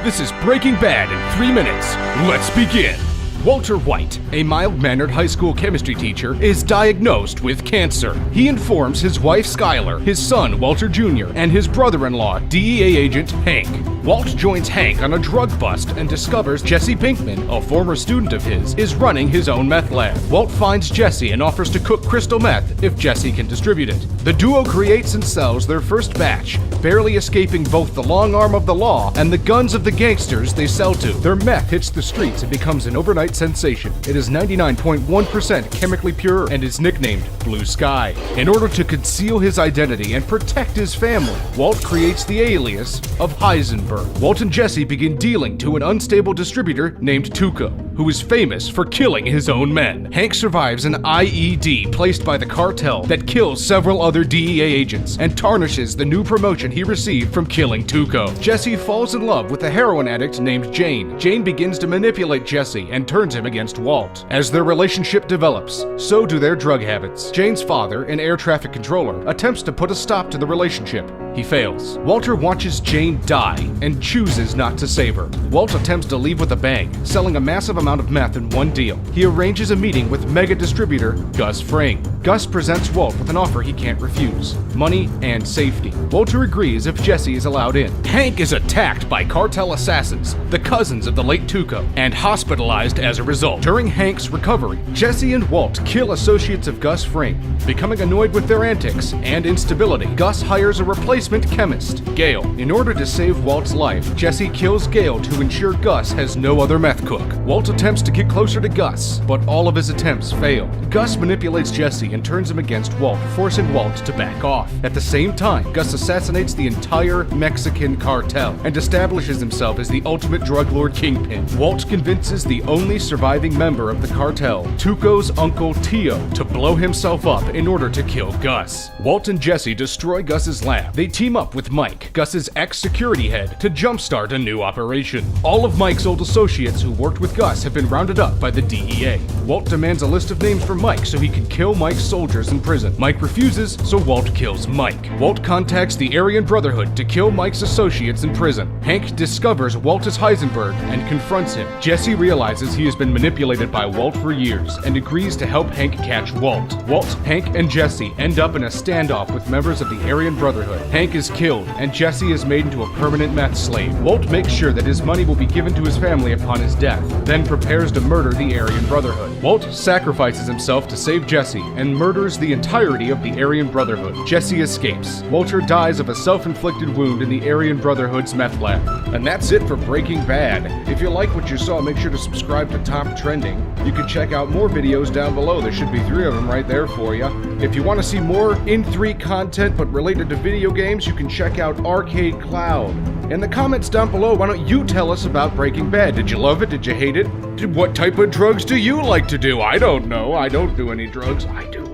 This is Breaking Bad in 3 minutes. Let's begin. Walter White, a mild-mannered high school chemistry teacher, is diagnosed with cancer. He informs his wife Skylar, his son Walter Jr., and his brother-in-law, DEA agent Hank. Walt joins Hank on a drug bust and discovers Jesse Pinkman, a former student of his, is running his own meth lab. Walt finds Jesse and offers to cook crystal meth if Jesse can distribute it. The duo creates and sells their first batch, barely escaping both the long arm of the law and the guns of the gangsters they sell to. Their meth hits the streets and becomes an overnight sensation. It is 99.1% chemically pure and is nicknamed Blue Sky. In order to conceal his identity and protect his family, Walt creates the alias of Heisenberg. Walt and Jesse begin dealing to an unstable distributor named Tuco, who is famous for killing his own men. Hank survives an IED placed by the cartel that kills several other DEA agents and tarnishes the new promotion he received from killing Tuco. Jesse falls in love with a heroin addict named Jane. Jane begins to manipulate Jesse and turns him against Walt. As their relationship develops, so do their drug habits. Jane's father, an air traffic controller, attempts to put a stop to the relationship. He fails. Walter watches Jane die and chooses not to save her. Walt attempts to leave with a bang, selling a massive amount of meth in one deal. He arranges a meeting with mega distributor Gus Fring. Gus presents Walt with an offer he can't refuse: money and safety. Walter agrees if Jesse is allowed in. Hank is attacked by cartel assassins, the cousins of the late Tuco, and hospitalized as a result. During Hank's recovery, Jesse and Walt kill associates of Gus Fring. Becoming annoyed with their antics and instability, Gus hires a replacement chemist, Gale. In order to save Walt's life, Jesse kills Gale to ensure Gus has no other meth cook. Walt attempts to get closer to Gus, but all of his attempts fail. Gus manipulates Jesse and turns him against Walt, forcing Walt to back off. At the same time, Gus assassinates the entire Mexican cartel and establishes himself as the ultimate drug lord kingpin. Walt convinces the only surviving member of the cartel, Tuco's uncle Tio, to blow himself up in order to kill Gus. Walt and Jesse destroy Gus's lab. They team up with Mike, Gus's ex-security head, to jumpstart a new operation. All of Mike's old associates who worked with Gus have been rounded up by the DEA. Walt demands a list of names for Mike so he can kill Mike's soldiers in prison. Mike refuses, so Walt kills Mike. Walt contacts the Aryan Brotherhood to kill Mike's associates in prison. Hank discovers Walt is Heisenberg and confronts him. Jesse realizes he has been manipulated by Walt for years and agrees to help Hank catch Walt. Walt, Hank, and Jesse end up in a standoff with members of the Aryan Brotherhood. Hank is killed, and Jesse is made into a permanent meth slave. Walt makes sure that his money will be given to his family upon his death, then prepares to murder the Aryan Brotherhood. Walt sacrifices himself to save Jesse and murders the entirety of the Aryan Brotherhood. Jesse escapes. Walter dies of a self-inflicted wound in the Aryan Brotherhood's meth lab. And that's it for Breaking Bad. If you like what you saw, make sure to subscribe to Top Trending. You can check out more videos down below. There should be 3 of them right there for you. If you want to see more in-3 content but related to video games, you can check out Arcade Cloud. In the comments down below, why don't you tell us about Breaking Bad? Did you love it? Did you hate it? What type of drugs do you like to do? I don't know. I don't do any drugs. I do.